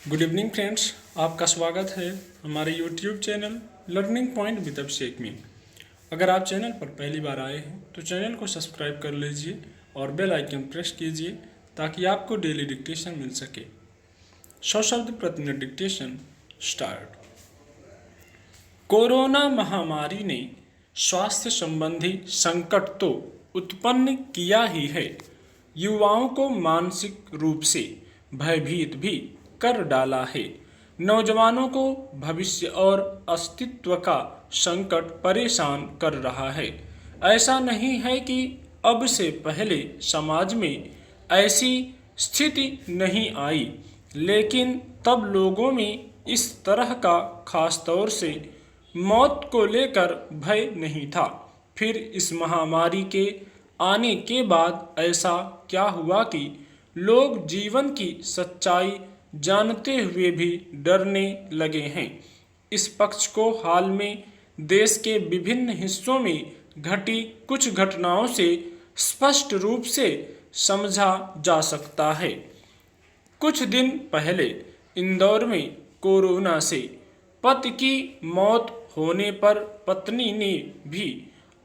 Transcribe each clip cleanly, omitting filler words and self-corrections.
Good evening friends, आपका स्वागत है हमारे YouTube channel learning point with Abhishek में। अगर आप चैनल पर पहली बार आए हैं तो चैनल को सब्सक्राइब कर लीजिए और बेल आइकन प्रेस कीजिए ताकि आपको डेली डिक्टेशन मिल सके। 100 शब्द प्रति मिनट डिक्टेशन स्टार्ट। कोरोना महामारी ने स्वास्थ्य संबंधी संकट तो उत्पन्न किया ही है, युवाओं को मानसिक रूप से भयभीत भी कर डाला है। नौजवानों को भविष्य और अस्तित्व का संकट परेशान कर रहा है। ऐसा नहीं है कि अब से पहले समाज में ऐसी स्थिति नहीं आई, लेकिन तब लोगों में इस तरह का खास तौर से मौत को लेकर भय नहीं था। फिर इस महामारी के आने के बाद ऐसा क्या हुआ कि लोग जीवन की सच्चाई जानते हुए भी डरने लगे हैं। इस पक्ष को हाल में देश के विभिन्न हिस्सों में घटी कुछ घटनाओं से स्पष्ट रूप से समझा जा सकता है। कुछ दिन पहले इंदौर में कोरोना से पति की मौत होने पर पत्नी ने भी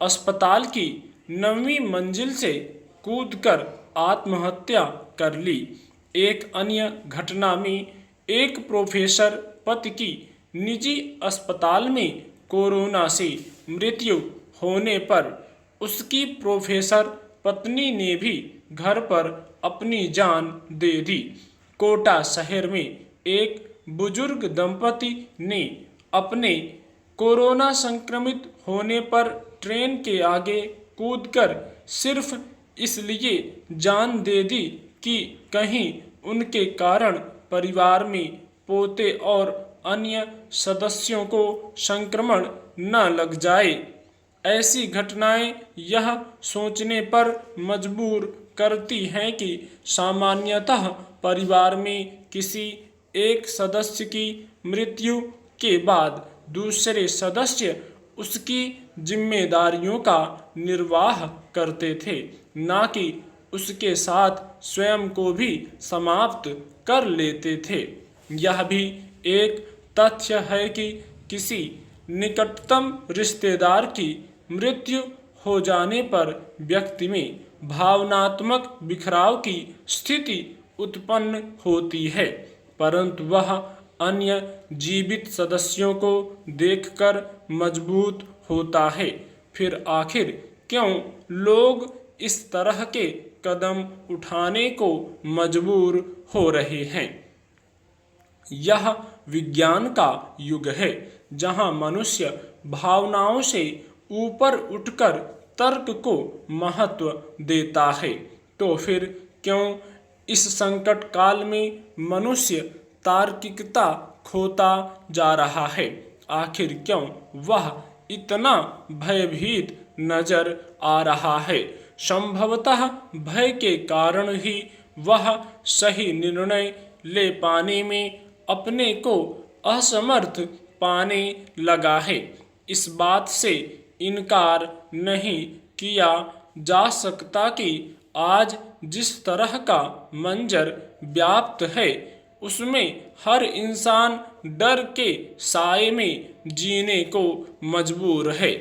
अस्पताल की 9वीं मंजिल से कूदकर आत्महत्या कर ली। एक अन्य घटना में एक प्रोफेसर पति की निजी अस्पताल में कोरोना से मृत्यु होने पर उसकी प्रोफेसर पत्नी ने भी घर पर अपनी जान दे दी। कोटा शहर में एक बुजुर्ग दंपति ने अपने कोरोना संक्रमित होने पर ट्रेन के आगे कूदकर सिर्फ इसलिए जान दे दी कि कहीं उनके कारण परिवार में पोते और अन्य सदस्यों को संक्रमण न लग जाए। ऐसी घटनाएं यह सोचने पर मजबूर करती हैं कि सामान्यतः परिवार में किसी एक सदस्य की मृत्यु के बाद दूसरे सदस्य उसकी जिम्मेदारियों का निर्वाह करते थे, ना कि उसके साथ स्वयं को भी समाप्त कर लेते थे। यह भी एक तथ्य है कि किसी निकटतम रिश्तेदार की मृत्यु हो जाने पर व्यक्ति में भावनात्मक बिखराव की स्थिति उत्पन्न होती है, परंतु वह अन्य जीवित सदस्यों को देखकर मजबूत होता है। फिर आखिर क्यों लोग इस तरह के कदम उठाने को मजबूर हो रहे हैं? यह विज्ञान का युग है, जहां मनुष्य भावनाओं से ऊपर उठकर तर्क को महत्व देता है। तो फिर क्यों इस संकट काल में मनुष्य तार्किकता खोता जा रहा है? आखिर क्यों वह इतना भयभीत नजर आ रहा है? संभवतः भय के कारण ही वह सही निर्णय ले पाने में अपने को असमर्थ पाने लगा है। इस बात से इनकार नहीं किया जा सकता कि आज जिस तरह का मंजर व्याप्त है, उसमें हर इंसान डर के साए में जीने को मजबूर है,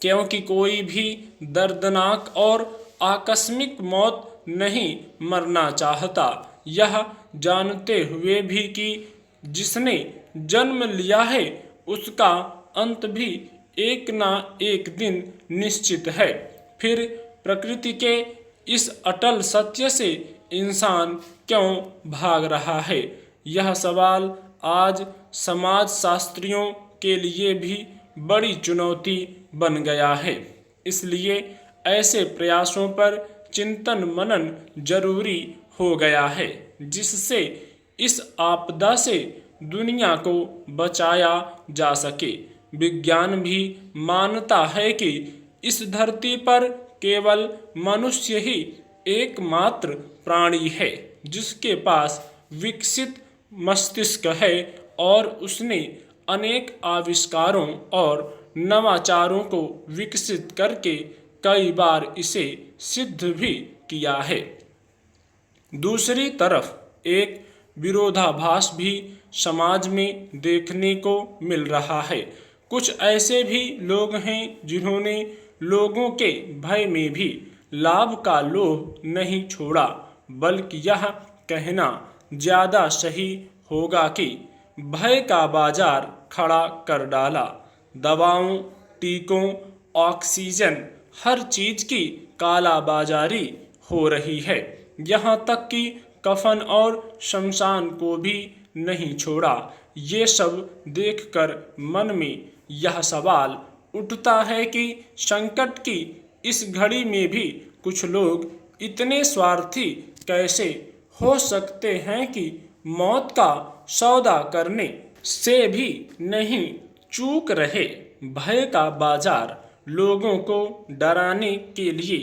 क्योंकि कोई भी दर्दनाक और आकस्मिक मौत नहीं मरना चाहता, यह जानते हुए भी कि जिसने जन्म लिया है उसका अंत भी एक ना एक दिन निश्चित है। फिर प्रकृति के इस अटल सत्य से इंसान क्यों भाग रहा है? यह सवाल आज समाज शास्त्रियों के लिए भी बड़ी चुनौती बन गया है। इसलिए ऐसे प्रयासों पर चिंतन मनन जरूरी हो गया है, जिससे इस आपदा से दुनिया को बचाया जा सके। विज्ञान भी मानता है कि इस धरती पर केवल मनुष्य ही एकमात्र प्राणी है जिसके पास विकसित मस्तिष्क है और उसने अनेक आविष्कारों और नवाचारों को विकसित करके कई बार इसे सिद्ध भी किया है। दूसरी तरफ एक विरोधाभास भी समाज में देखने को मिल रहा है। कुछ ऐसे भी लोग हैं जिन्होंने लोगों के भय में भी लाभ का लोभ नहीं छोड़ा, बल्कि यह कहना ज्यादा सही होगा कि भय का बाजार खड़ा कर डाला। दवाओं, टीकों, ऑक्सीजन, हर चीज की कालाबाजारी हो रही है। यहाँ तक कि कफन और शमशान को भी नहीं छोड़ा। ये सब देखकर मन में यह सवाल उठता है कि संकट की इस घड़ी में भी कुछ लोग इतने स्वार्थी कैसे हो सकते हैं कि मौत का सौदा करने से भी नहीं चूक रहे। भय का बाजार लोगों को डराने के लिए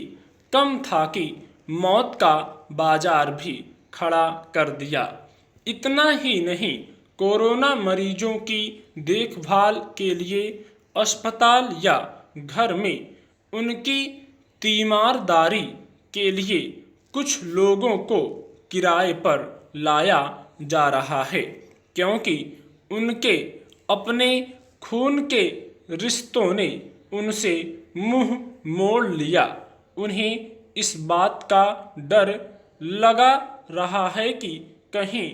कम था कि मौत का बाजार भी खड़ा कर दिया। इतना ही नहीं, कोरोना मरीजों की देखभाल के लिए अस्पताल या घर में उनकी तीमारदारी के लिए कुछ लोगों को किराए पर लाया जा रहा है, क्योंकि उनके अपने खून के रिश्तों ने उनसे मुंह मोड़ लिया। उन्हें इस बात का डर लगा रहा है कि कहीं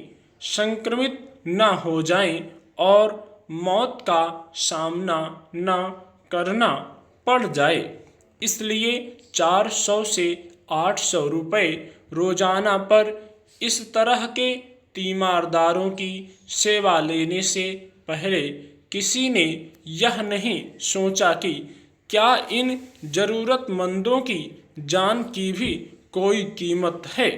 संक्रमित न हो जाएं और मौत का सामना न करना पड़ जाए। इसलिए 400 से 800 रुपये रोजाना पर इस तरह के तीमारदारों की सेवा लेने से पहले किसी ने यह नहीं सोचा कि क्या इन जरूरतमंदों की जान की भी कोई कीमत है।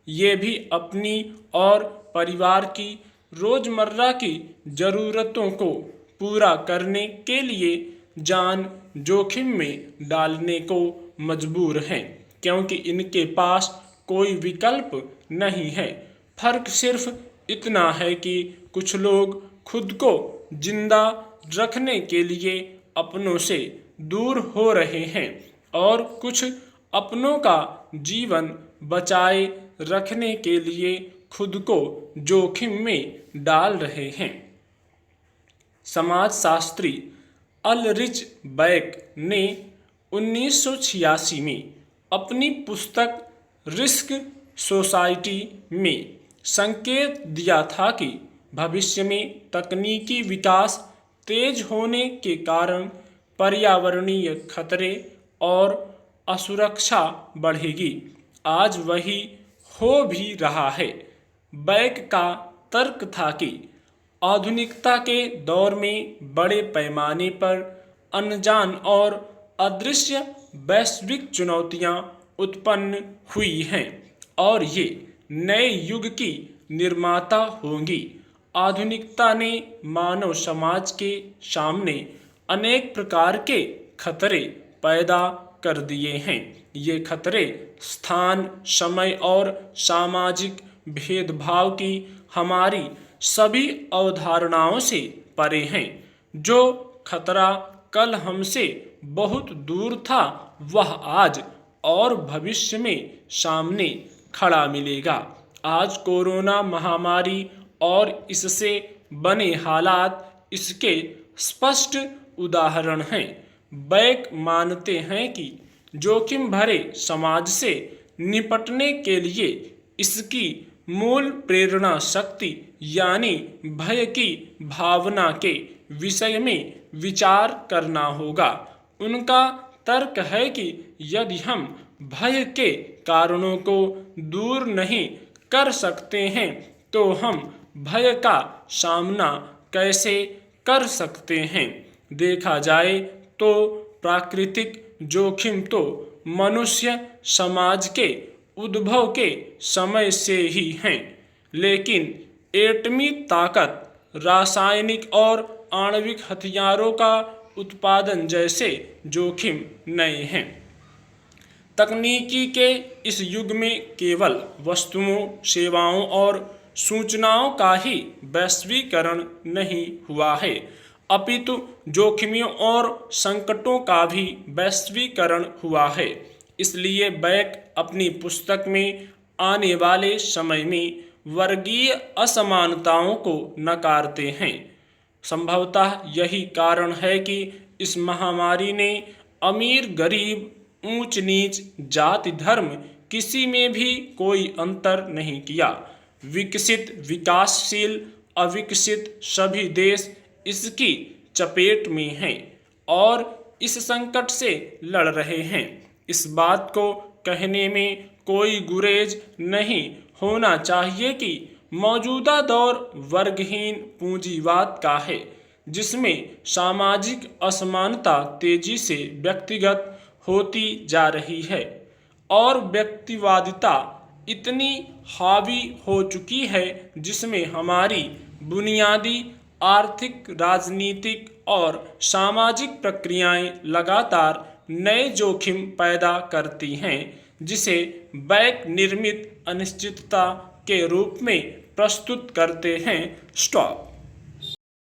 ये भी अपनी और परिवार की रोजमर्रा की जरूरतों को पूरा करने के लिए जान जोखिम में डालने को मजबूर हैं, क्योंकि इनके पास कोई विकल्प नहीं है। फर्क सिर्फ इतना है कि कुछ लोग खुद को जिंदा रखने के लिए अपनों से दूर हो रहे हैं और कुछ अपनों का जीवन बचाए रखने के लिए खुद को जोखिम में डाल रहे हैं। समाजशास्त्री अल्रिच बैक ने 1986 में अपनी पुस्तक रिस्क सोसाइटी में संकेत दिया था कि भविष्य में तकनीकी विकास तेज होने के कारण पर्यावरणीय खतरे और असुरक्षा बढ़ेगी। आज वही हो भी रहा है। बैक का तर्क था कि आधुनिकता के दौर में बड़े पैमाने पर अनजान और अदृश्य वैश्विक चुनौतियां उत्पन्न हुई हैं और ये नए युग की निर्माता होंगी। आधुनिकता ने मानव समाज के सामने अनेक प्रकार के खतरे पैदा कर दिए हैं। ये खतरे स्थान, समय और सामाजिक भेदभाव की हमारी सभी अवधारणाओं से परे हैं। जो खतरा कल हमसे बहुत दूर था, वह आज और भविष्य में सामने खड़ा मिलेगा। आज कोरोना महामारी और इससे बने हालात इसके स्पष्ट उदाहरण हैं। बैक मानते हैं कि जोखिम भरे समाज से निपटने के लिए इसकी मूल प्रेरणा शक्ति यानी भय की भावना के विषय में विचार करना होगा। उनका तर्क है कि यदि हम भय के कारणों को दूर नहीं कर सकते हैं तो हम भय का सामना कैसे कर सकते हैं। देखा जाए तो प्राकृतिक जोखिम तो मनुष्य समाज के उद्भव के समय से ही हैं, लेकिन एटमी ताकत, रासायनिक और आणविक हथियारों का उत्पादन जैसे जोखिम नए हैं। तकनीकी के इस युग में केवल वस्तुओं, सेवाओं और सूचनाओं का ही वैश्वीकरण नहीं हुआ है, अपितु जोखिमों और संकटों का भी वैश्वीकरण हुआ है। इसलिए बैक अपनी पुस्तक में आने वाले समय में वर्गीय असमानताओं को नकारते हैं। संभवतः यही कारण है कि इस महामारी ने अमीर गरीब, ऊंच नीच, जाति धर्म किसी में भी कोई अंतर नहीं किया। विकसित, विकासशील, अविकसित सभी देश इसकी चपेट में हैं और इस संकट से लड़ रहे हैं। इस बात को कहने में कोई गुरेज नहीं होना चाहिए कि मौजूदा दौर वर्गहीन पूंजीवाद का है, जिसमें सामाजिक असमानता तेजी से व्यक्तिगत होती जा रही है और व्यक्तिवादिता इतनी हावी हो चुकी है जिसमें हमारी बुनियादी आर्थिक, राजनीतिक और सामाजिक प्रक्रियाएं लगातार नए जोखिम पैदा करती हैं, जिसे बैक निर्मित अनिश्चितता के रूप में प्रस्तुत करते हैं। स्टॉप।